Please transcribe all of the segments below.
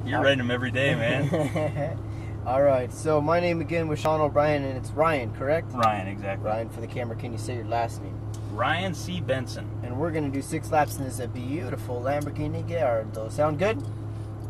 You're riding them every day, man. All right, so my name again was Sean O'Brien, and it's Ryan, correct? Ryan, exactly. Ryan, for the camera, can you say your last name? Ryan C. Benson. And we're going to do 6 laps in this beautiful Lamborghini Gallardo. Sound good?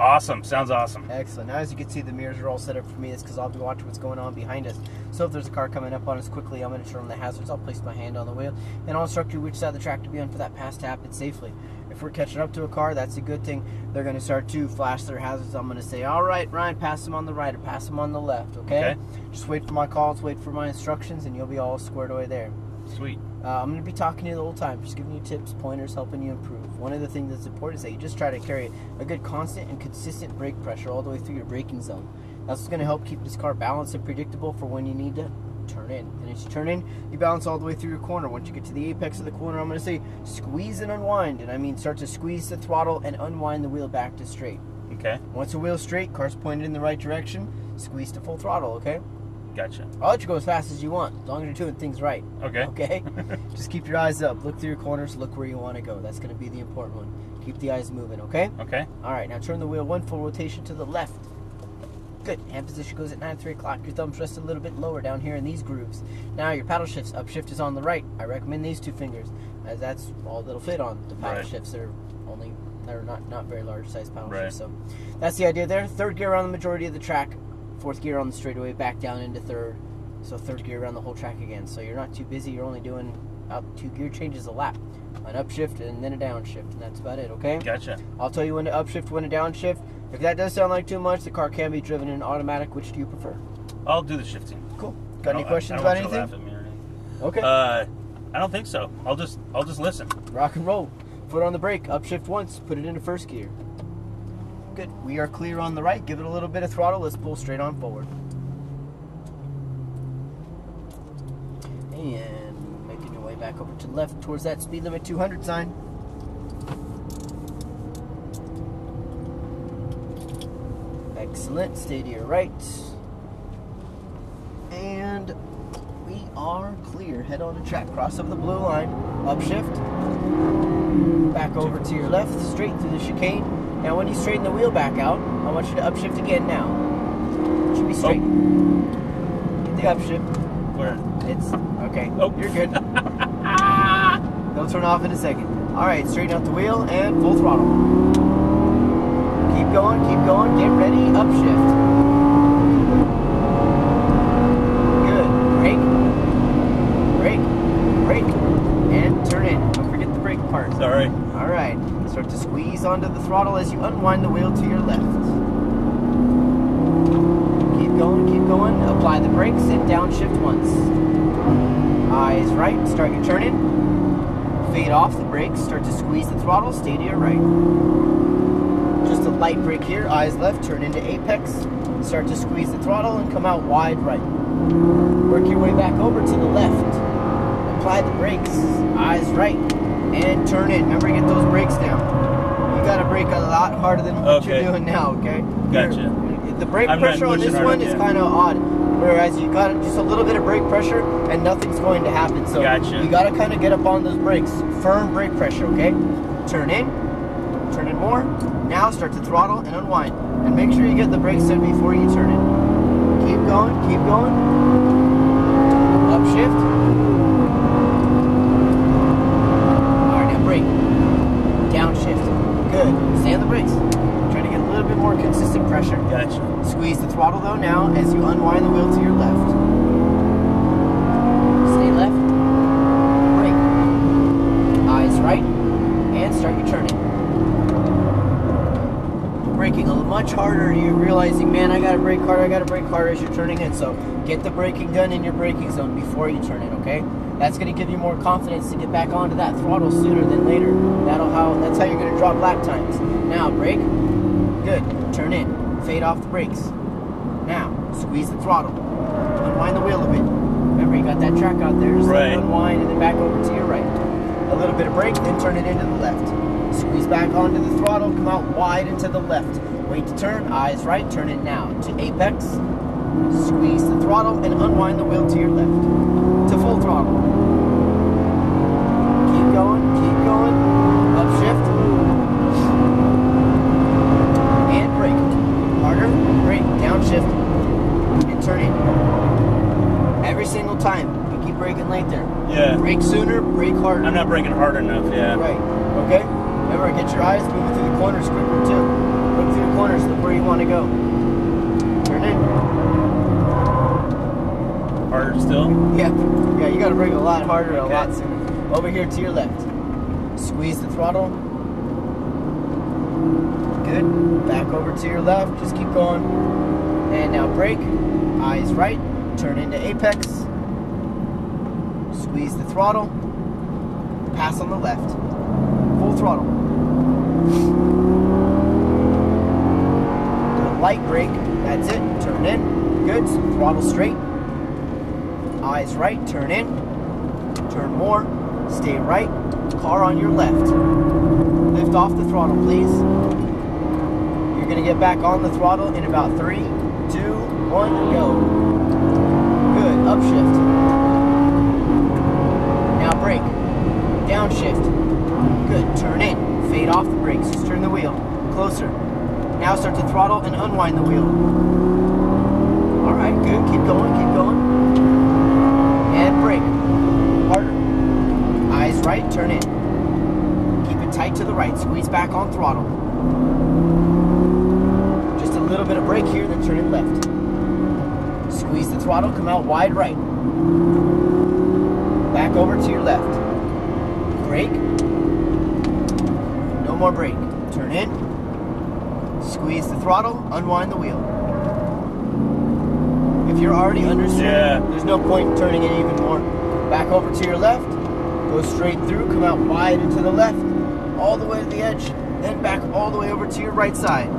Awesome. Sounds awesome. Excellent. Now, as you can see, the mirrors are all set up for me. That's because I'll be watching what's going on behind us. So if there's a car coming up on us quickly, I'm going to turn on the hazards. I'll place my hand on the wheel, and I'll instruct you which side of the track to be on for that pass to happen safely. If we're catching up to a car, that's a good thing. They're going to start to flash their hazards. I'm going to say, all right, Ryan, pass them on the right or pass them on the left, okay? Just wait for my calls, wait for my instructions, and you'll be all squared away there. Sweet. I'm going to be talking to you the whole time, just giving you tips, pointers, helping you improve. One of the things that's important is that you just try to carry a good constant and consistent brake pressure all the way through your braking zone. That's what's going to help keep this car balanced and predictable for when you need to turn in. And as you turn in, you balance all the way through your corner. Once you get to the apex of the corner, I'm going to say squeeze and unwind. And I mean start to squeeze the throttle and unwind the wheel back to straight. Okay. Once the wheel's straight, car's pointed in the right direction, squeeze to full throttle, okay? Gotcha. I'll let you go as fast as you want, as long as you're doing things right. Okay. Okay? Just keep your eyes up. Look through your corners. Look where you want to go. That's going to be the important one. Keep the eyes moving, okay? Okay. All right, now turn the wheel 1 full rotation to the left. Good. Hand position goes at 9-3 o'clock. Your thumb's rested a little bit lower down here in these grooves. Now your paddle shifts. Upshift is on the right. I recommend these 2 fingers, as that's all that'll fit on the paddle shifts. They're not very large size paddle shifts. So that's the idea there. 3rd gear around the majority of the track. 4th gear on the straightaway, back down into 3rd. So 3rd gear around the whole track again. So you're not too busy. You're only doing about 2 gear changes a lap. An upshift and then a downshift, and that's about it, okay? Gotcha. I'll tell you when to upshift, when to downshift. If that does sound like too much, the car can be driven in automatic. Which do you prefer? I'll do the shifting. Cool. Got any questions about anything? Laugh at me or anything. Okay. I don't think so. I'll just listen. Rock and roll. Foot on the brake. Upshift once. Put it into 1st gear. Good. We are clear on the right. Give it a little bit of throttle. Let's pull straight on forward. And making your way back over to the left towards that speed limit 200 sign. Excellent. Stay to your right. And we are clear. Head on the track. Cross over the blue line. Upshift. Back over to your left. Straight through the chicane. Now when you straighten the wheel back out, I want you to upshift again now. It should be straight. Get the upshift. Where? It's okay. Oh. You're good. They'll turn off in a second. Alright, straighten out the wheel and full throttle. Keep going, get ready, upshift. Good. Brake, and turn in. Don't forget the brake part. Sorry. Alright, start to squeeze onto the throttle as you unwind the wheel to your left. Keep going. Apply the brakes and downshift once. Eyes right, start your turn in. Fade off the brakes, start to squeeze the throttle, stay to your right. Just a light brake here, eyes left, turn into apex. Start to squeeze the throttle and come out wide right. Work your way back over to the left. Apply the brakes, eyes right, and turn in. Remember, get those brakes down. You got to brake a lot harder than what you're doing now, okay? Gotcha. The brake pressure on this one is kind of odd, whereas you got just a little bit of brake pressure and nothing's going to happen. So you got to kind of get up on those brakes. Firm brake pressure, okay? Turn in more. Now start to throttle and unwind. And make sure you get the brakes set before you turn in. Keep going. Upshift. Alright, now brake. Downshift. Good. Stay on the brakes. Try to get a little bit more consistent pressure. Gotcha. Squeeze the throttle though now as you unwind the wheel to your left. Stay left. Brake. Eyes right. And start your turning. Braking a much harder. You're realizing, man, I gotta brake harder as you're turning in. So get the braking done in your braking zone before you turn in, okay? That's gonna give you more confidence to get back onto that throttle sooner than later. That's how you're gonna drop lap times. Now brake. Good. Turn in. Fade off the brakes. Now squeeze the throttle. Unwind the wheel a bit. Remember, you got that track out there. Just let it unwind and then back over to your right. A little bit of brake, then turn it into the left. Squeeze back onto the throttle, come out wide into the left. Wait to turn, eyes right, turn it now to apex. Squeeze the throttle and unwind the wheel to your left. To full throttle. Keep going, upshift. And brake. downshift, and turn in. Every single time. You keep braking late there. Yeah. Brake sooner, brake harder. I'm not braking hard enough, yeah. Right. Okay? Remember, get your eyes moving through the corners quicker too. Look through the corners, look where you want to go. Turn in. Harder still? Yeah, you gotta brake a lot harder, Okay. a lot sooner. Over here to your left. Squeeze the throttle. Good. Back over to your left, just keep going. And now brake. Eyes right. Turn into apex. Squeeze the throttle. Pass on the left. Full throttle. Do a light brake. That's it. Turn in. Good. Throttle straight. Eyes right. Turn in. Turn more. Stay right. Car on your left. Lift off the throttle, please. You're going to get back on the throttle in about 3, 2, 1, go. Good. Upshift. Now brake. Downshift. Good. Turn in. Fade off the brakes. Just turn the wheel. Closer. Now start to throttle and unwind the wheel. Alright, good. Keep going, keep going. And brake. Harder. Eyes right, turn in. Keep it tight to the right. Squeeze back on throttle. Just a little bit of brake here, then turn it left. Squeeze the throttle, come out wide right. Back over to your left. Brake. No more brake. Turn in. Squeeze the throttle, unwind the wheel. If you're already understeer, there's no point in turning it even more. Back over to your left. Go straight through, come out wide and to the left, all the way to the edge, then back all the way over to your right side.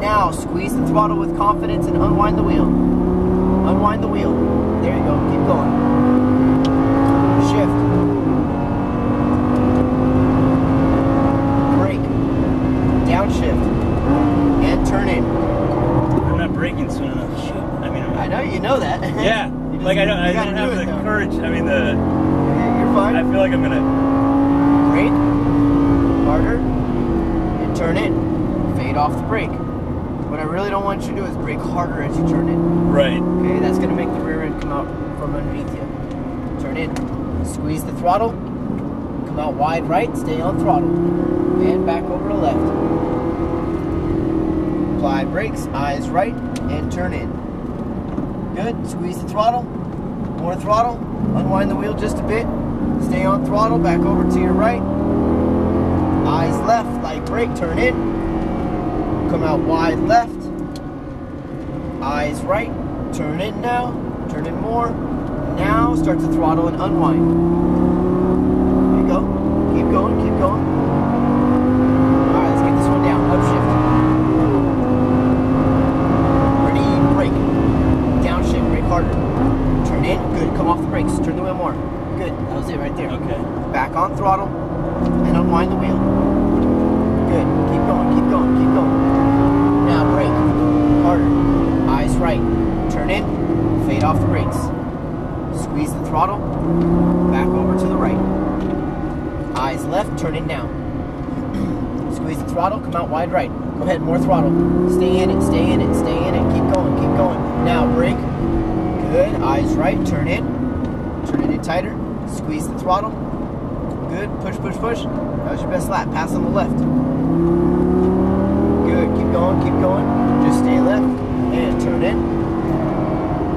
Now squeeze the throttle with confidence and unwind the wheel. Unwind the wheel. There you go, keep going. Shift. Brake. Downshift. And turn in. I'm not braking soon enough. Shoot. I know, you know that. Yeah. Like I don't have the courage. You're fine. I feel like I'm gonna brake harder and turn in. Fade off the brake. What I really don't want you to do is brake harder as you turn in. Right. Okay, that's gonna make the rear end come out from underneath you. Turn in. Squeeze the throttle. Come out wide right. Stay on throttle. And back over to left. Apply brakes. Eyes right. And turn in. Good. Squeeze the throttle. More throttle. Unwind the wheel just a bit. Stay on throttle. Back over to your right. Eyes left. Light brake. Turn in. Come out wide left. Eyes right. Turn in now. Turn in more. Now start to throttle and unwind. There you go. Keep going. Keep going. Alright, let's get this one down. Upshift. Harder. Turn in. Good. Come off the brakes. Turn the wheel more. Good. That was it right there. Okay. Back on throttle and unwind the wheel. Good. Keep going. Keep going. Keep going. Now brake. Harder. Eyes right. Turn in. Fade off the brakes. Squeeze the throttle. Back over to the right. Eyes left. Turn in now. Squeeze the throttle. Come out wide right. Go ahead. More throttle. Stay in it. Stay in it. Stay in it. Keep going. Keep going. Now brake. Good. Eyes right. Turn in. Turn it in tighter. Squeeze the throttle. Good. Push, push, push. That was your best lap. Pass on the left. Good. Keep going. Keep going. Just stay left. And turn in.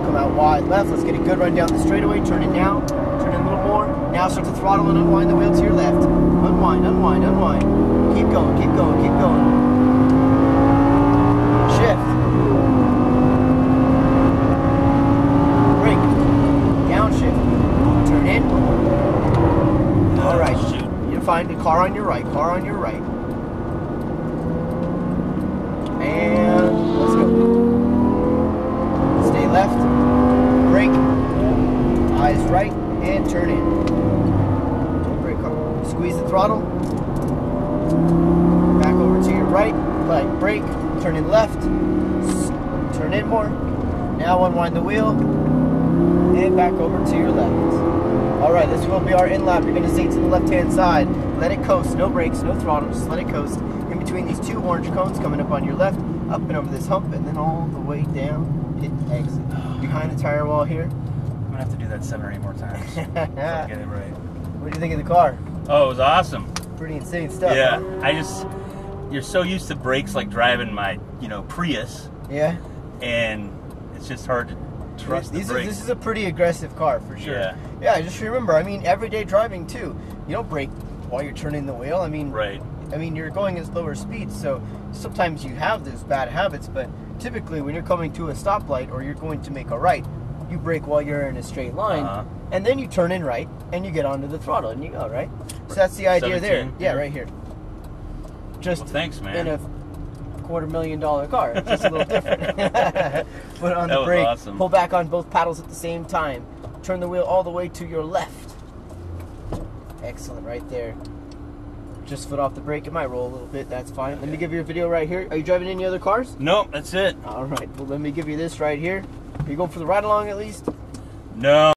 Come out wide left. Let's get a good run down the straightaway. Turn in now. Turn in a little more. Now start to throttle and unwind the wheel to your left. Unwind, unwind, unwind. Keep going. Keep going. Keep going. Shift. Turn in. Alright. You'll find the car on your right. Car on your right. And let's go. Stay left. Brake. Eyes right. And turn in. Don't brake car. Squeeze the throttle. Back over to your right. Like brake. Turn in left. Turn in more. Now unwind the wheel. And back over to your left. Alright, this will be our in lap. You're going to stay to the left hand side. Let it coast. No brakes, no throttle. Just let it coast. In between these two orange cones coming up on your left, up and over this hump, and then all the way down, hit exit. Behind the tire wall here. I'm gonna have to do that 7 or 8 more times. So I get it right. What do you think of the car? Oh, it was awesome. Pretty insane stuff. Yeah, Huh? you're so used to brakes like driving my, Prius, Yeah. and it's just hard to trust the brakes. This is a pretty aggressive car for sure. Yeah. Yeah, just remember, I mean, everyday driving too. You don't brake while you're turning the wheel. I mean, Right. You're going at slower speeds, so sometimes you have those bad habits, but typically when you're coming to a stoplight or you're going to make a right, you brake while you're in a straight line, and then you turn in right, and you get onto the throttle, and you go, right? So that's the idea there. 17, Yeah, right here. Just Well, thanks, man. in a $250,000 car. It's just a little different. Put on That the was brake, awesome. pull back on both paddles at the same time. Turn the wheel all the way to your left. Excellent, right there. Just foot off the brake. It might roll a little bit. That's fine. Okay. Let me give you a video right here. Are you driving any other cars? Nope, that's it. All right. Well, let me give you this right here. Are you going for the ride along at least? No.